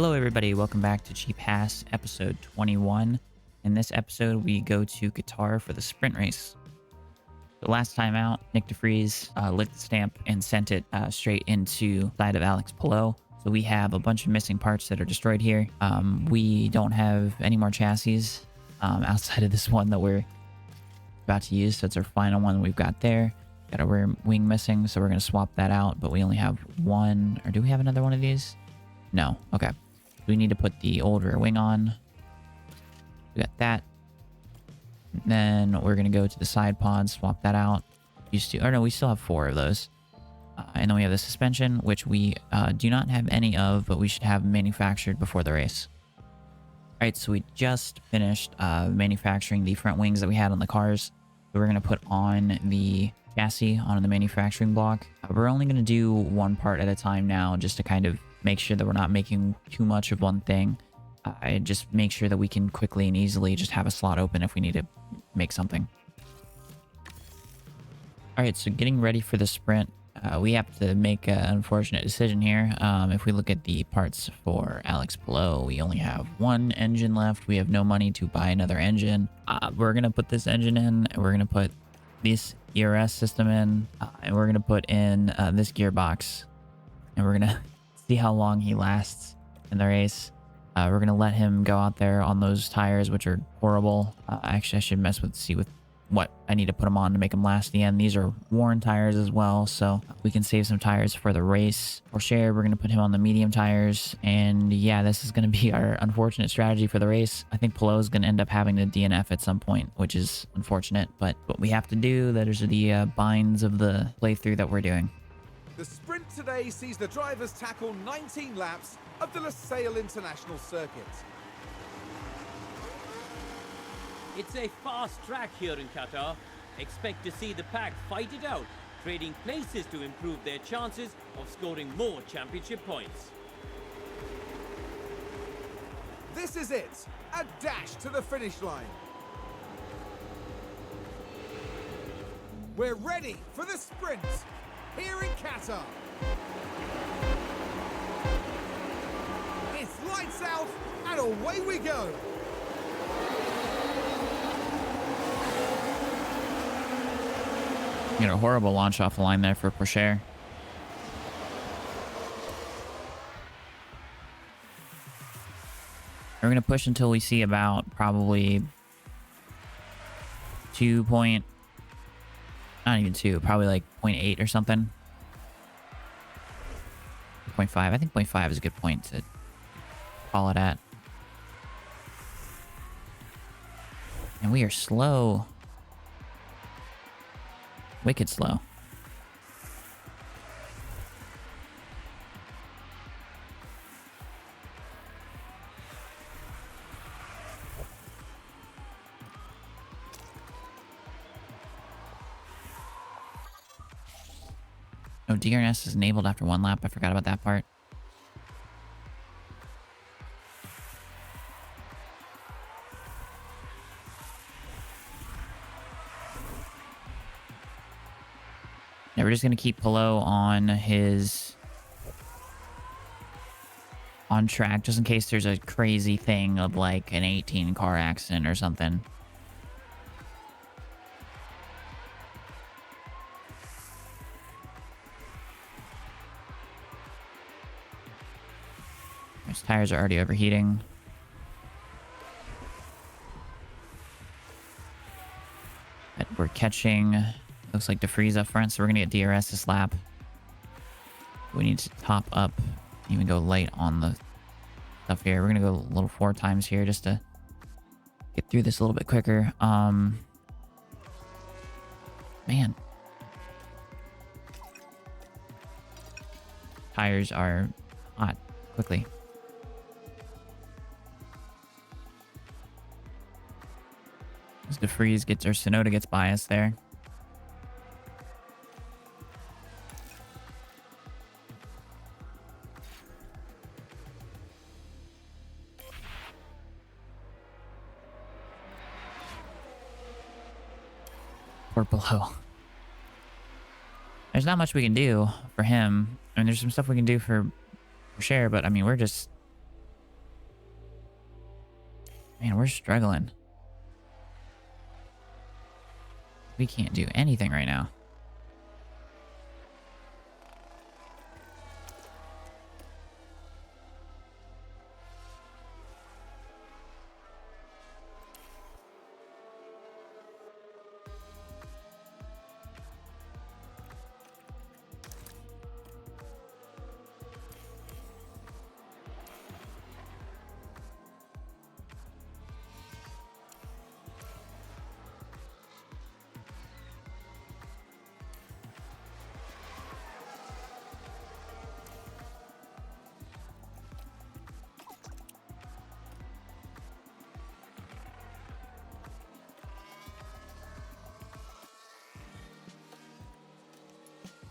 Hello everybody, welcome back to Cheap Haass episode 21. In this episode, we go to Qatar for the sprint race. The last time out, Nick DeFries licked the stamp and sent it straight into the side of Alex Palou. So we have a bunch of missing parts that are destroyed here. We don't have any more chassis outside of this one that we're about to use. So it's our final one we've got there. Got a rear wing missing, so we're going to swap that out. But we only have one, or do we have another one of these? No. Okay. We need to put the old rear wing on. We got that. And then we're going to go to the side pods, swap that out. Used to, or no, we still have 4 of those. And then we have the suspension, which we do not have any of, but we should have manufactured before the race. All right, so we just finished manufacturing the front wings that we had on the cars. So we're going to put on the chassis on the manufacturing block. We're only going to do one part at a time now, just to kind of make sure that we're not making too much of one thing. And just make sure that we can quickly and easily just have a slot open if we need to make something. All right, so getting ready for the sprint. We have to make an unfortunate decision here. If we look at the parts for Alex Palou, we only have 1 engine left. We have no money to buy another engine. We're going to put this engine in, and we're going to put this ERS system in, and we're going to put in this gearbox, and we're going to see how long he lasts in the race. We're going to let him go out there on those tires, which are horrible. Actually, I should mess with, see with what I need to put them on to make them last the end. These are worn tires as well, so we can save some tires for the race. For Cher, we're going to put him on the medium tires. And yeah, this is going to be our unfortunate strategy for the race. I think Palou is going to end up having to DNF at some point, which is unfortunate, but what we have to do, that is the binds of the playthrough that we're doing. The sprint today sees the drivers tackle 19 laps of the Lusail International Circuit. It's a fast track here in Qatar. Expect to see the pack fight it out, trading places to improve their chances of scoring more championship points. This is it, a dash to the finish line. We're ready for the sprint here in Qatar. It's lights out and away we go. You know, a horrible launch off the line there for Prix. We're going to push until we see about probably 2 point, not even 2, probably like 0.8 or something. 0.5. I think 0.5 is a good point to call it at. And we are slow. Wicked slow. Oh, DRS is enabled after 1 lap. I forgot about that part. Now we're just going to keep Palou on track just in case there's a crazy thing of like an 18 car accident or something. His tires are already overheating. But we're catching... Looks like DeFries up front, so we're going to get DRS this lap. We need to top up, even go light on the stuff here. We're going to go a little 4 times here just to get through this a little bit quicker. Man. Tires are hot quickly. As DeFries gets, or Sonoda gets by us there. Or below. There's not much we can do for him. I mean, there's some stuff we can do for Cher, but I mean, we're just Man, we're struggling. We can't do anything right now.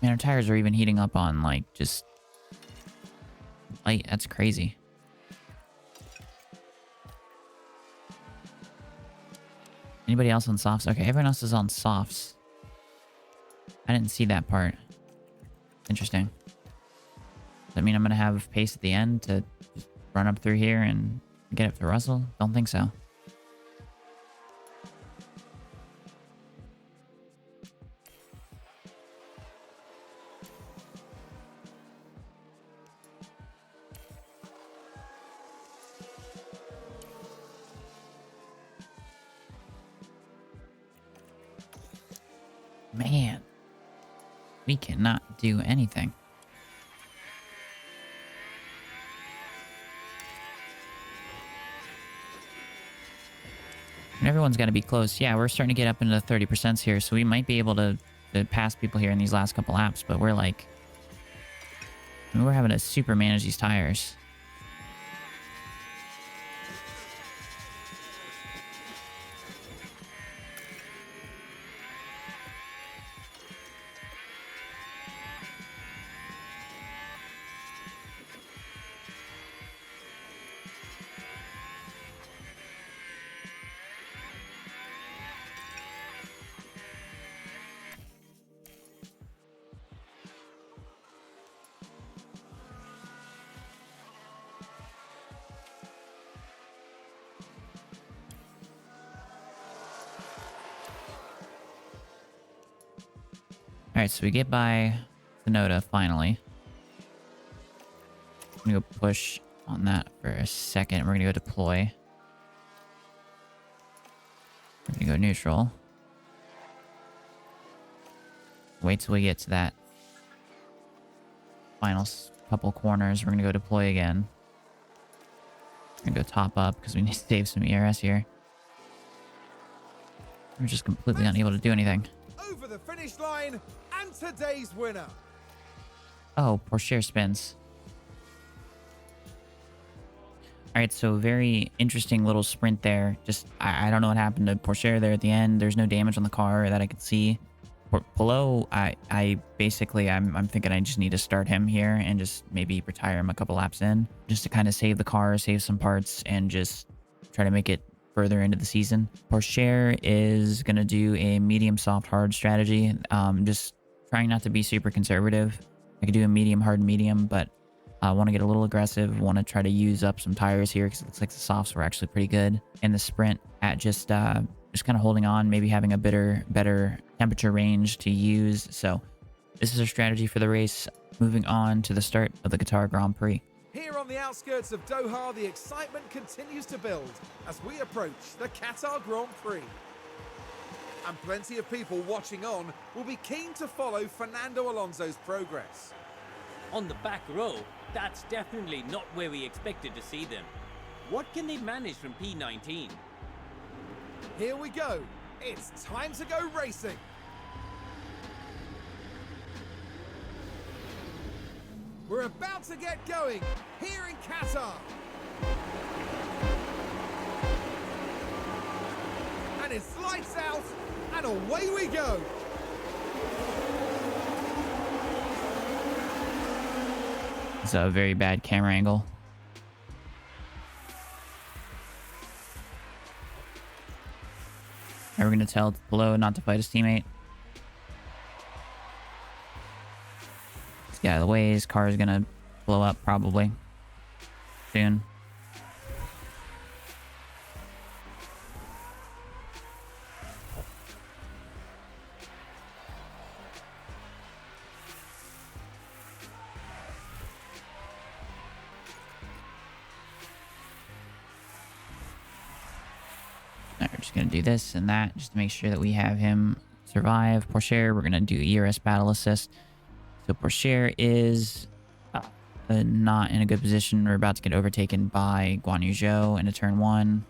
Man, our tires are even heating up on, like, just light. That's crazy. Anybody else on softs? Okay, everyone else is on softs. I didn't see that part. Interesting. Does that mean I'm going to have pace at the end to just run up through here and get up to Russell? Don't think so. Man, we cannot do anything. And everyone's got to be close. Yeah, we're starting to get up into the 30% here, so we might be able to pass people here in these last couple laps, but we're like... I mean, we're having to super manage these tires. Alright, so we get by Sonoda finally. I'm gonna go push on that for a second. We're gonna go deploy. We're gonna go neutral. Wait till we get to that final couple corners. We're gonna go deploy again. We're gonna go top up because we need to save some ERS here. We're just completely unable to do anything. Over the finish line, and today's winner. Oh, Porsche spins. Alright, so very interesting little sprint there. Just, I don't know what happened to Porsche there at the end. There's no damage on the car that I could see. Below, I basically, I'm thinking I just need to start him here and just maybe retire him a couple laps in. Just to kind of save the car, save some parts, and just try to make it further into the season. Porsche is going to do a medium, soft, hard strategy. Just trying not to be super conservative. I could do a medium, hard, medium, but I want to get a little aggressive. Want to try to use up some tires here because it looks like the softs were actually pretty good. And the sprint at just kind of holding on, maybe having a better temperature range to use. So this is our strategy for the race. Moving on to the start of the Qatar Grand Prix. Here on the outskirts of Doha, the excitement continues to build as we approach the Qatar Grand Prix. And plenty of people watching on will be keen to follow Fernando Alonso's progress. On the back row, that's definitely not where we expected to see them. What can they manage from P19? Here we go. It's time to go racing. We're about to get going here in Qatar. And it's lights out and away we go. It's a very bad camera angle. Are we going to tell below not to fight his teammate? Let's get out of the way. His car is going to blow up probably soon. just going to do this and that just to make sure that we have him survive. Pourchaire, we're going to do ERS battle assist. So Pourchaire is not in a good position. We're about to get overtaken by Guan Yu Zhou into turn 1.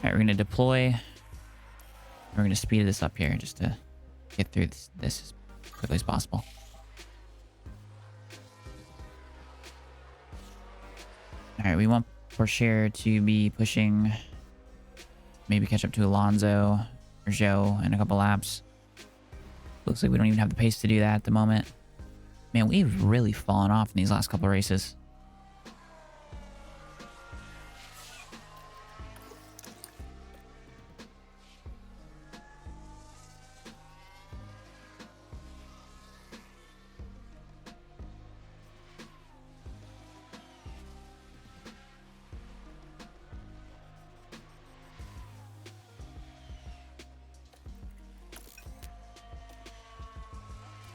Alright, we're going to deploy. We're going to speed this up here just to get through this as quickly as possible. Alright, we want Pourchaire to be pushing, maybe catch up to Alonso or Zhou in a couple laps. Looks like we don't even have the pace to do that at the moment. Man, we've really fallen off in these last couple races.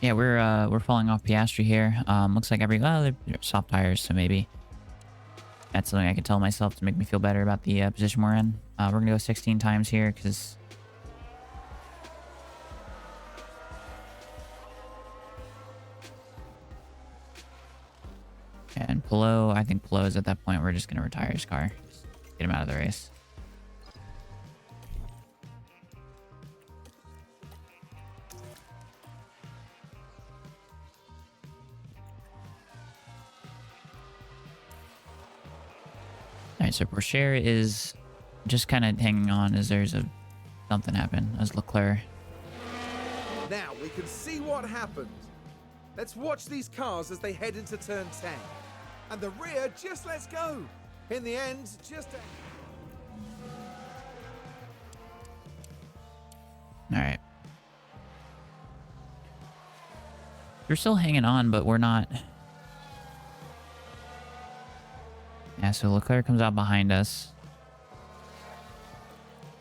Yeah, we're falling off Piastri here. Looks like they're soft tires, so maybe that's something I can tell myself to make me feel better about the position we're in. We're gonna go 16 times here because and I think Pelot's at that point. We're just gonna retire his car, just get him out of the race. Alright, so Pourchaire is just kind of hanging on as there's something happen as Leclerc. Now we can see what happened. Let's watch these cars as they head into turn 10. And the rear just lets go. In the end, Alright. We're still hanging on, but we're not. Yeah, so Leclerc comes out behind us.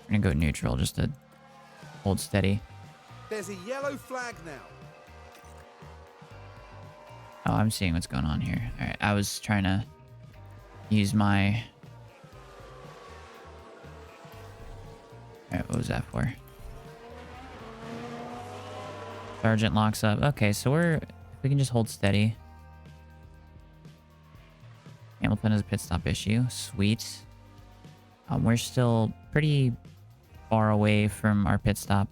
We're gonna go neutral just to hold steady. There's a yellow flag now. Oh, I'm seeing what's going on here. Alright, I was trying to use my... Alright, what was that for? Sergeant locks up. Okay, so if we can just hold steady. Hamilton has a pit stop issue. Sweet. We're still pretty far away from our pit stop.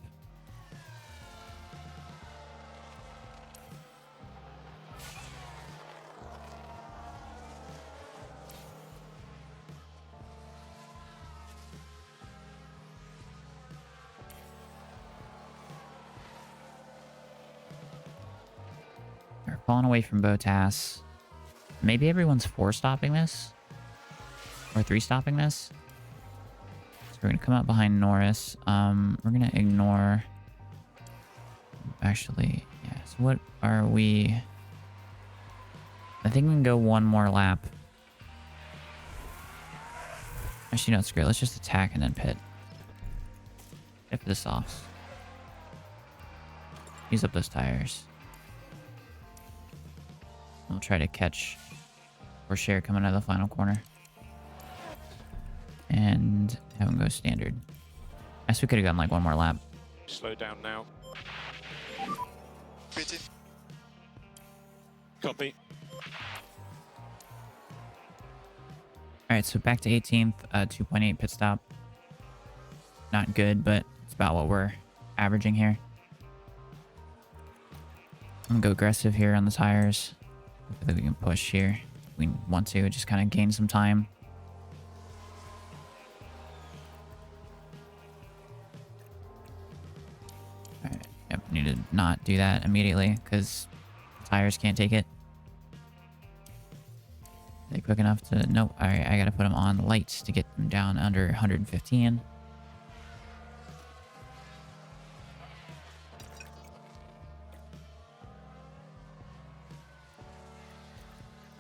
We're falling away from Bottas. Maybe everyone's 4-stopping this? Or 3-stopping this? So we're going to come up behind Norris. We're going to ignore... Actually, yeah. So what are we... I think we can go one more lap. Actually, no, it's great. Let's just attack and then pit. Get this off. Use up those tires. We'll try to catch Pourchaire coming out of the final corner. And have him go standard. I guess we could have gotten like one more lap. Slow down now. Pitting. Copy. Alright, so back to 18th, 2.8 pit stop. Not good, but it's about what we're averaging here. I'm gonna go aggressive here on the tires. I think we can push here. We want to just kind of gain some time. Alright, yep, need to not do that immediately because tires can't take it. Are they quick enough to... Nope. Alright, I gotta put them on lights to get them down under 115.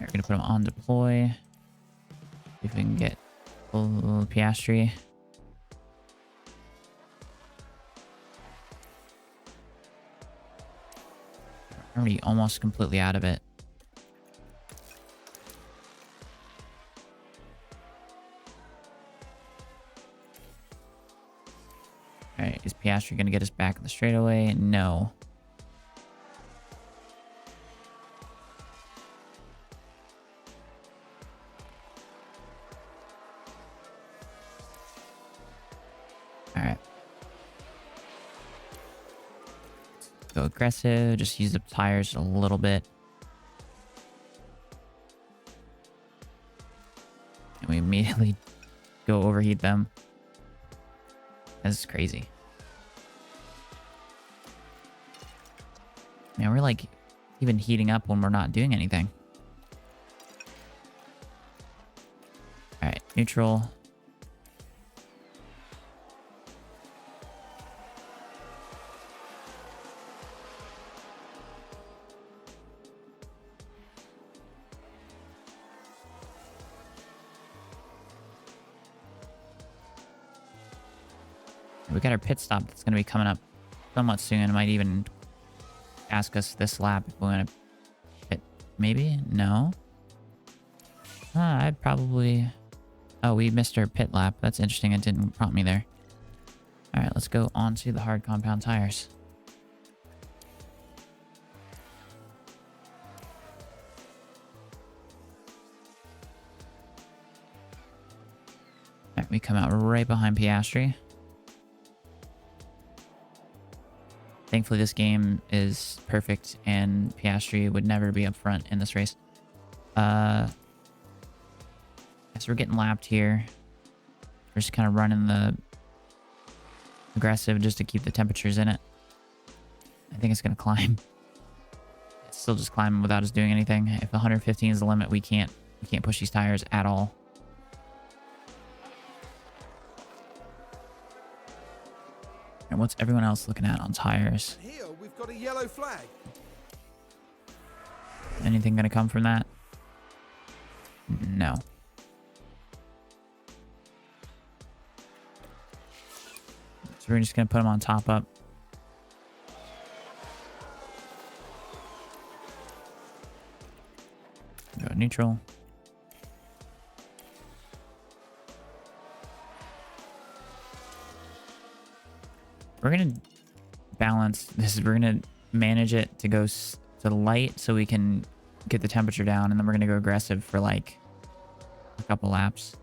We're going to put him on deploy. See if we can get full Piastri. Already almost completely out of it. Alright, is Piastri going to get us back in the straightaway? No. Alright. Go aggressive, just use the tires a little bit. And we immediately go overheat them. This is crazy. Man, we're like even heating up when we're not doing anything. Alright, neutral. We got our pit stop that's going to be coming up somewhat soon. It might even ask us this lap if we want to pit. Maybe? No? I'd probably... Oh, we missed our pit lap. That's interesting. It didn't prompt me there. Alright, let's go on to the hard compound tires. Alright, we come out right behind Piastri. Thankfully, this game is perfect, and Piastri would never be up front in this race. So we're getting lapped here. We're just kind of running the aggressive just to keep the temperatures in it. I think it's going to climb. It's still just climbing without us doing anything. If 115 is the limit, we can't push these tires at all. And what's everyone else looking at on tires? Here we've got a yellow flag. Anything going to come from that? No. So we're just going to put them on top up. Go neutral. We're going to balance this. We're going to manage it to go to light so we can get the temperature down. And then we're going to go aggressive for like a couple laps.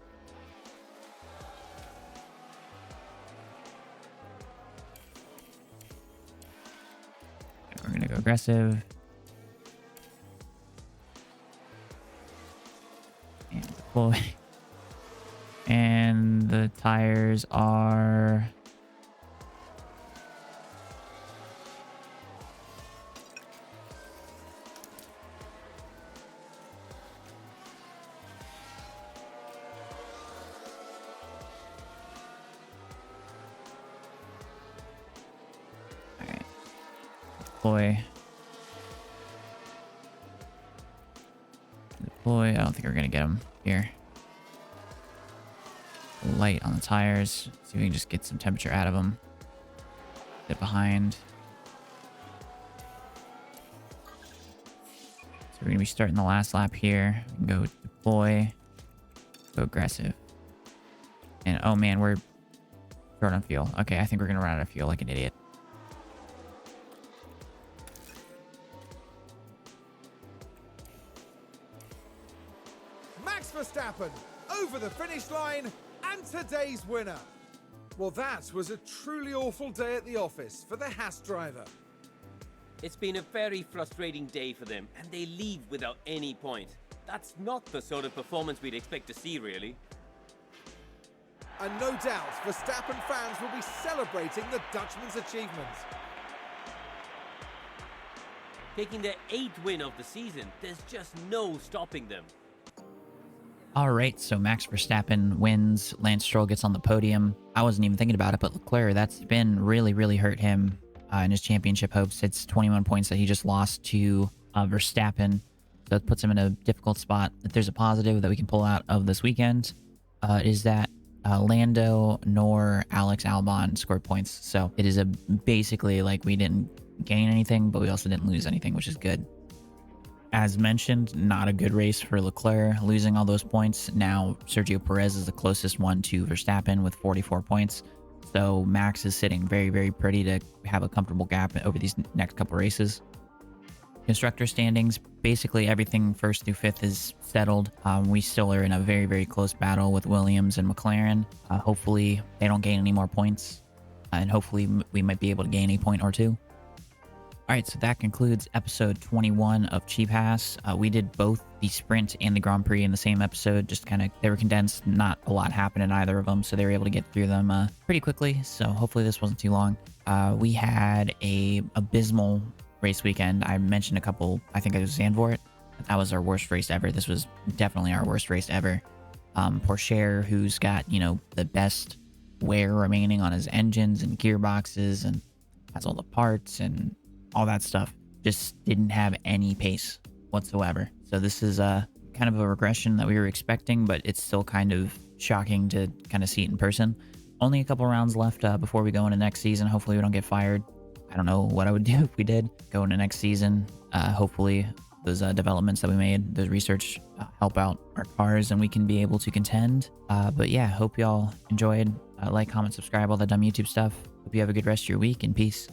We're going to go aggressive. And deploy. And the tires are... Deploy. I don't think we're gonna get him here. Light on the tires. See if we can just get some temperature out of them. Get behind. So we're gonna be starting the last lap here. We can go deploy. Go aggressive. And oh man, we're short on fuel. Okay, I think we're gonna run out of fuel like an idiot. Verstappen over the finish line and today's winner. Well, that was a truly awful day at the office for the Haas driver. It's been a very frustrating day for them, and they leave without any point. That's not the sort of performance we'd expect to see, really. And no doubt, Verstappen fans will be celebrating the Dutchman's achievement. Taking their 8th win of the season, there's just no stopping them. All right, so Max Verstappen wins. Lance Stroll gets on the podium. I wasn't even thinking about it, but Leclerc, that's been really hurt him in his championship hopes. It's 21 points that he just lost to Verstappen. So it puts him in a difficult spot. If there's a positive that we can pull out of this weekend, is that Lando nor Alex Albon scored points. So it is basically like we didn't gain anything, but we also didn't lose anything, which is good. As mentioned, not a good race for Leclerc, losing all those points. Now Sergio Perez is the closest one to Verstappen with 44 points. So Max is sitting very, very pretty to have a comfortable gap over these next couple races. Constructor standings, basically everything 1st through 5th is settled. We still are in a very, very close battle with Williams and McLaren. Hopefully they don't gain any more points, and hopefully we might be able to gain a point or two. All right, so that concludes episode 21 of Cheap Haass. We did both the sprint and the Grand Prix in the same episode. Just kind of, they were condensed. Not a lot happened in either of them, so they were able to get through them pretty quickly. So hopefully this wasn't too long. We had a abysmal race weekend. I mentioned a couple. I think it was Zandvoort. That was our worst race ever. This was definitely our worst race ever. Porsche, who's got, you know, the best wear remaining on his engines and gearboxes and has all the parts and all that stuff, just didn't have any pace whatsoever. So this is kind of a regression that we were expecting, but it's still kind of shocking to kind of see it in person. Only a couple rounds left before we go into next season. Hopefully we don't get fired. I don't know what I would do if we did go into next season. Hopefully those developments that we made, the research, help out our cars and we can be able to contend. But yeah, hope y'all enjoyed. Like, comment, subscribe, all that dumb YouTube stuff. Hope you have a good rest of your week, and peace.